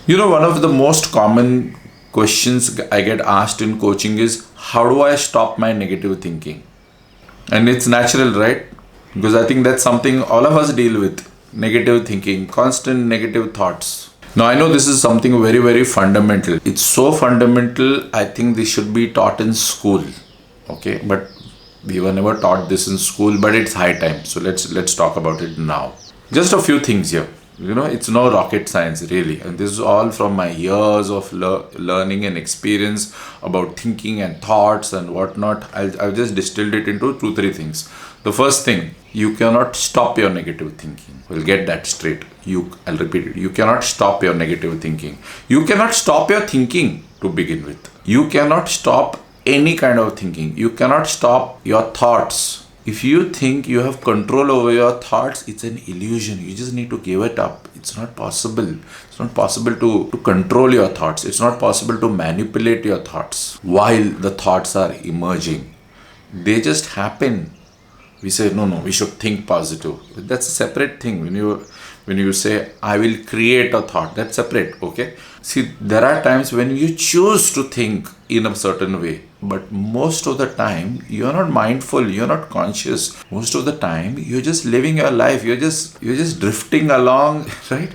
One of the most common questions I get asked in coaching is how do I stop my negative thinking? And it's natural, right? Because I think that's something all of us deal with, negative thinking, constant negative thoughts. Now, I know this is something very, very fundamental. It's so fundamental, I think this should be taught in school. Okay, but we were never taught this in school, but it's high time. So let's talk about it now. Just a few things here. It's no rocket science really, and this is all from my years of learning and experience about thinking and thoughts and whatnot. I've just distilled it into two, three things. The first thing, you cannot stop your negative thinking. We'll get that straight. I'll repeat it. You cannot stop your negative thinking. You cannot stop your thinking to begin with. You cannot stop any kind of thinking. You cannot stop your thoughts. If you think you have control over your thoughts, it's an illusion. You just need to give it up. It's not possible. It's not possible to control your thoughts. It's not possible to manipulate your thoughts while the thoughts are emerging. They just happen. We say, no, we should think positive. That's a separate thing. When you say, I will create a thought, that's separate, okay? See, there are times when you choose to think in a certain way, but most of the time, you're not mindful, you're not conscious. Most of the time, you're just living your life, you're just drifting along, right?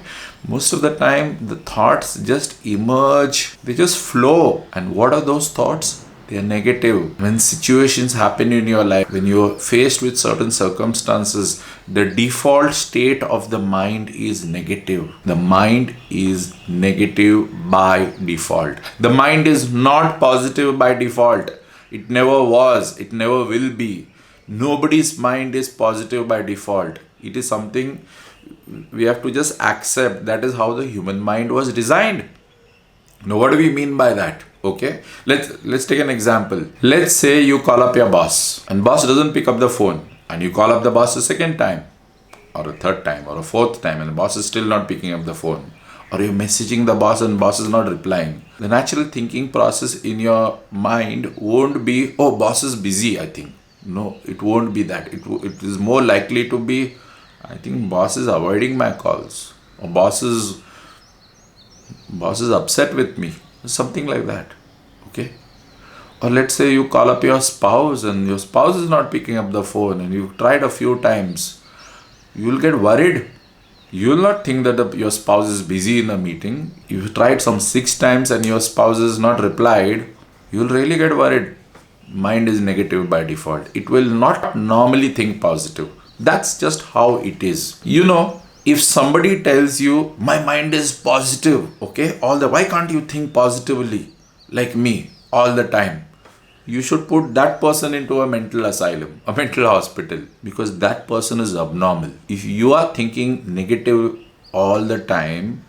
Most of the time, the thoughts just emerge, they just flow. And what are those thoughts? They are negative. When situations happen in your life, when you're faced with certain circumstances, the default state of the mind is negative. The mind is negative by default. The mind is not positive by default. It never was. It never will be. Nobody's mind is positive by default. It is something we have to just accept. That is how the human mind was designed. Now, what do we mean by that? Okay, let's take an example. Let's say you call up your boss and boss doesn't pick up the phone, and you call up the boss a second time or a third time or a fourth time and the boss is still not picking up the phone, or you're messaging the boss and boss is not replying. The natural thinking process in your mind won't be, oh, boss is busy, I think. No, it won't be that. It is more likely to be, I think boss is avoiding my calls, or boss is upset with me, something like that. Okay, or let's say you call up your spouse and your spouse is not picking up the phone and you've tried a few times. You'll get worried. You will not think that your spouse is busy in a meeting. You've tried some 6 times and your spouse is not replied. You'll really get worried. Mind is negative by default. It will not normally think positive. That's just how it is. If somebody tells you, my mind is positive, okay, why can't you think positively like me all the time? You should put that person into a mental asylum, a mental hospital, because that person is abnormal. If you are thinking negative all the time,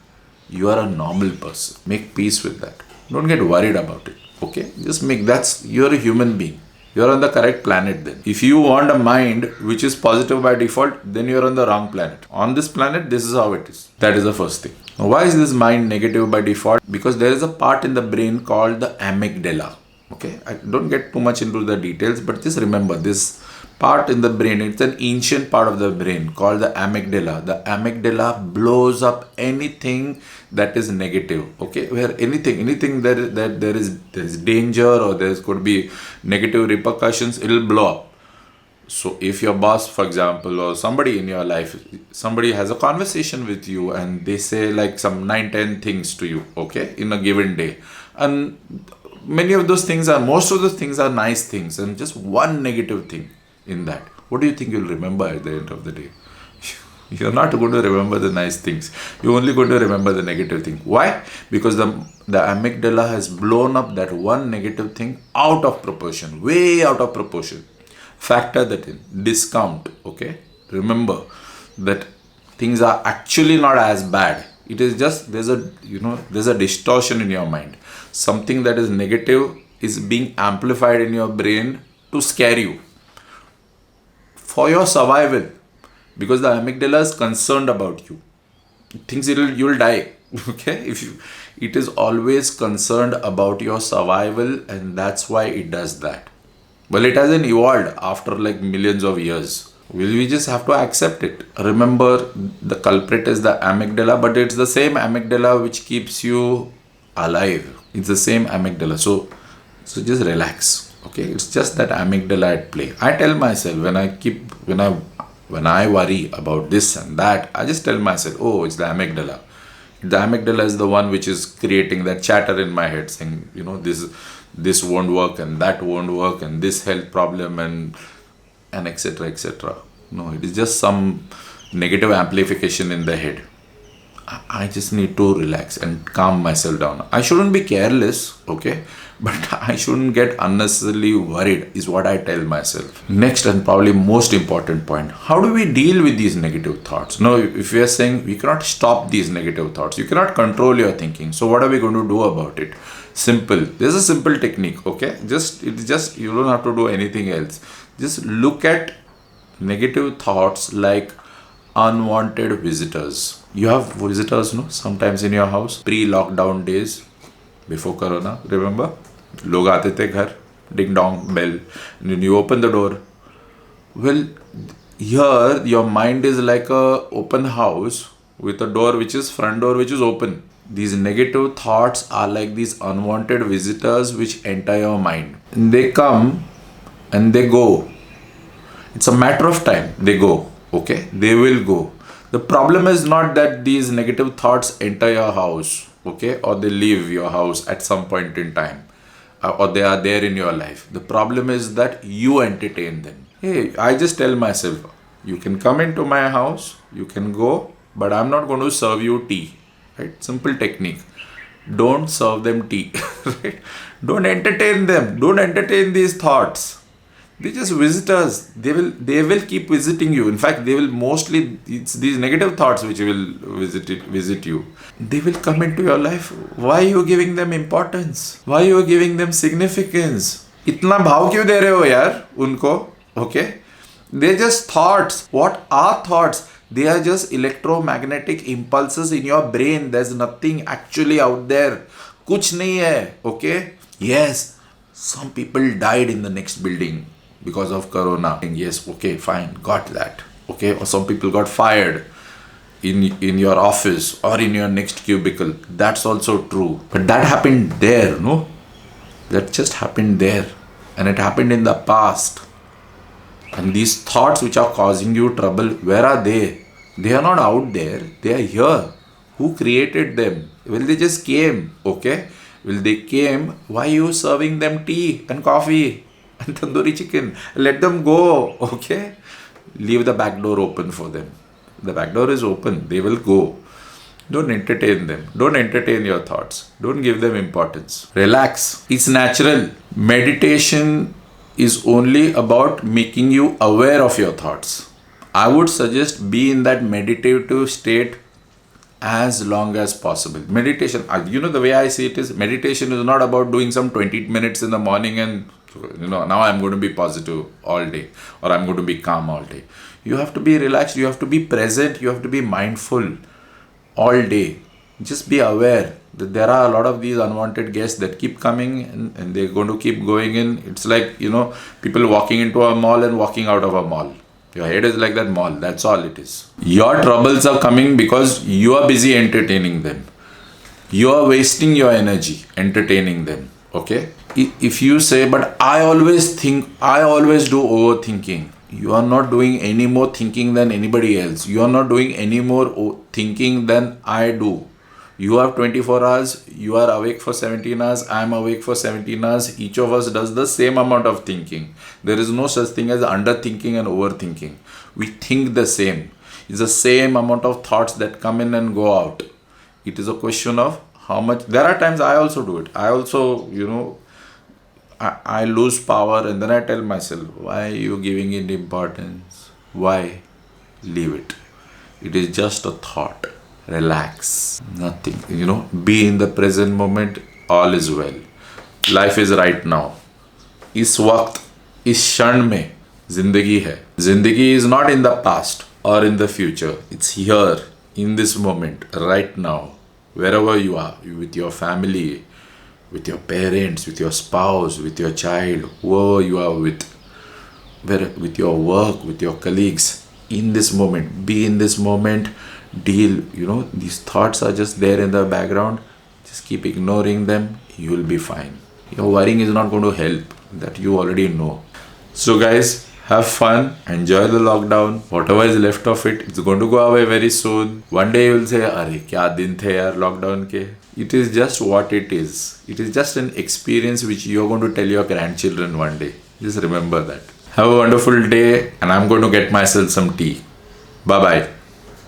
you are a normal person. Make peace with that. Don't get worried about it, okay? You're a human being. You're on the correct planet then. If you want a mind which is positive by default, then you're on the wrong planet. On this planet, this is how it is. That is the first thing. Now, why is this mind negative by default? Because there is a part in the brain called the amygdala. Okay, I don't get too much into the details, but just remember this part in the brain. It's an ancient part of the brain called the amygdala. The amygdala blows up anything that is negative. Okay, where anything that there is danger or there could be negative repercussions, it'll blow up. So if your boss, for example, or somebody in your life, somebody has a conversation with you and they say like some 9-10 things to you, okay, in a given day, and most of those things are nice things, and just one negative thing in that, what do you think you'll remember at the end of the day? You're not going to remember the nice things. You're only going to remember the negative thing. Why? Because the amygdala has blown up that one negative thing out of proportion, way out of proportion. Factor that in. Discount. Okay? Remember that things are actually not as bad. It is just there's a distortion in your mind. Something that is negative is being amplified in your brain to scare you for your survival, because the amygdala is concerned about you. It thinks you'll die. Okay, it is always concerned about your survival, and that's why it does that. Well, it hasn't evolved after like millions of years. We just have to accept it. Remember, the culprit is the amygdala, but it's the same amygdala which keeps you alive. It's the same amygdala. So just relax. Okay, it's just that amygdala at play. I tell myself when I worry about this and that, I just tell myself, oh, it's the amygdala. The amygdala is the one which is creating that chatter in my head, saying, this won't work and that won't work and this health problem and etc etc. No, it is just some negative amplification in the head. I just need to relax and calm myself down. I shouldn't be careless, okay, but I shouldn't get unnecessarily worried, is what I tell myself. Next and probably most important point: how do we deal with these negative thoughts? No, if we are saying we cannot stop these negative thoughts, you cannot control your thinking. So what are we going to do about it? Simple. There's a simple technique, okay? It's just you don't have to do anything else. Just look at negative thoughts like unwanted visitors. You have visitors, no? Sometimes in your house, pre-lockdown days, before Corona, remember? Log aate the ghar, ding dong, bell, and then you open the door. Well, here your mind is like a open house with a door which is front door which is open. These negative thoughts are like these unwanted visitors which enter your mind. And they come and they go. It's a matter of time. They go. Okay? They will go. The problem is not that these negative thoughts enter your house, okay, or they leave your house at some point in time, or they are there in your life. The problem is that you entertain them. Hey, I just tell myself, you can come into my house, you can go, but I'm not going to serve you tea. Right? Simple technique. Don't serve them tea. Right? Don't entertain them. Don't entertain these thoughts. They're just visitors. They will keep visiting you. In fact, they will mostly, it's these negative thoughts which will visit you. They will come into your life. Why are you giving them importance? Why are you giving them significance? इतना भाव क्यों दे रहे हो यार उनको? Okay? They're just thoughts. What are thoughts? They are just electromagnetic impulses in your brain. There's nothing actually out there. कुछ नहीं है. Okay? Yes, some people died in the next building because of Corona. Yes, okay, fine, got that. Okay, or some people got fired in your office or in your next cubicle. That's also true. But that happened there, no? That just happened there. And it happened in the past. And these thoughts which are causing you trouble, where are they? They are not out there. They are here. Who created them? Well, they just came, okay? Well, they came. Why are you serving them tea and coffee and tandoori chicken? Let them go, okay? Leave the back door open for them. The back door is open. They will go. Don't entertain them. Don't entertain your thoughts. Don't give them importance. Relax. It's natural. Meditation is only about making you aware of your thoughts. I would suggest be in that meditative state as long as possible. Meditation, the way I see it is, meditation is not about doing some 20 minutes in the morning and, now I'm going to be positive all day, or I'm going to be calm all day. You have to be relaxed, you have to be present, you have to be mindful all day. Just be aware that there are a lot of these unwanted guests that keep coming and they're going to keep going in. It's like, people walking into a mall and walking out of a mall. Your head is like that mall. That's all it is. Your troubles are coming because you are busy entertaining them. You are wasting your energy entertaining them. Okay? If you say, but I always do overthinking. You are not doing any more thinking than anybody else. You are not doing any more thinking than I do. You have 24 hours, you are awake for 17 hours, I am awake for 17 hours. Each of us does the same amount of thinking. There is no such thing as underthinking and overthinking. We think the same. It's the same amount of thoughts that come in and go out. It is a question of how much. There are times I also do it. I also, I lose power and then I tell myself, why are you giving it importance? Why? Leave it. It is just a thought. Relax. Nothing. Be in the present moment. All is well. Life is right now. इस वक्त, इस क्षण में जिंदगी है. Zindagi is not in the past or in the future. It's here, in this moment, right now. Wherever you are, with your family, with your parents, with your spouse, with your child, whoever you are with. where with your work, with your colleagues, in this moment, be in this moment, deal, these thoughts are just there in the background. Just keep ignoring them, you will be fine. Your worrying is not going to help, that you already know. So guys, have fun, enjoy the lockdown. Whatever is left of it, it's going to go away very soon. One day you will say, "Arey, kya din the yaar lockdown ke?" It is just what it is. It is just an experience which you are going to tell your grandchildren one day. Just remember that. Have a wonderful day, and I'm going to get myself some tea. Bye bye.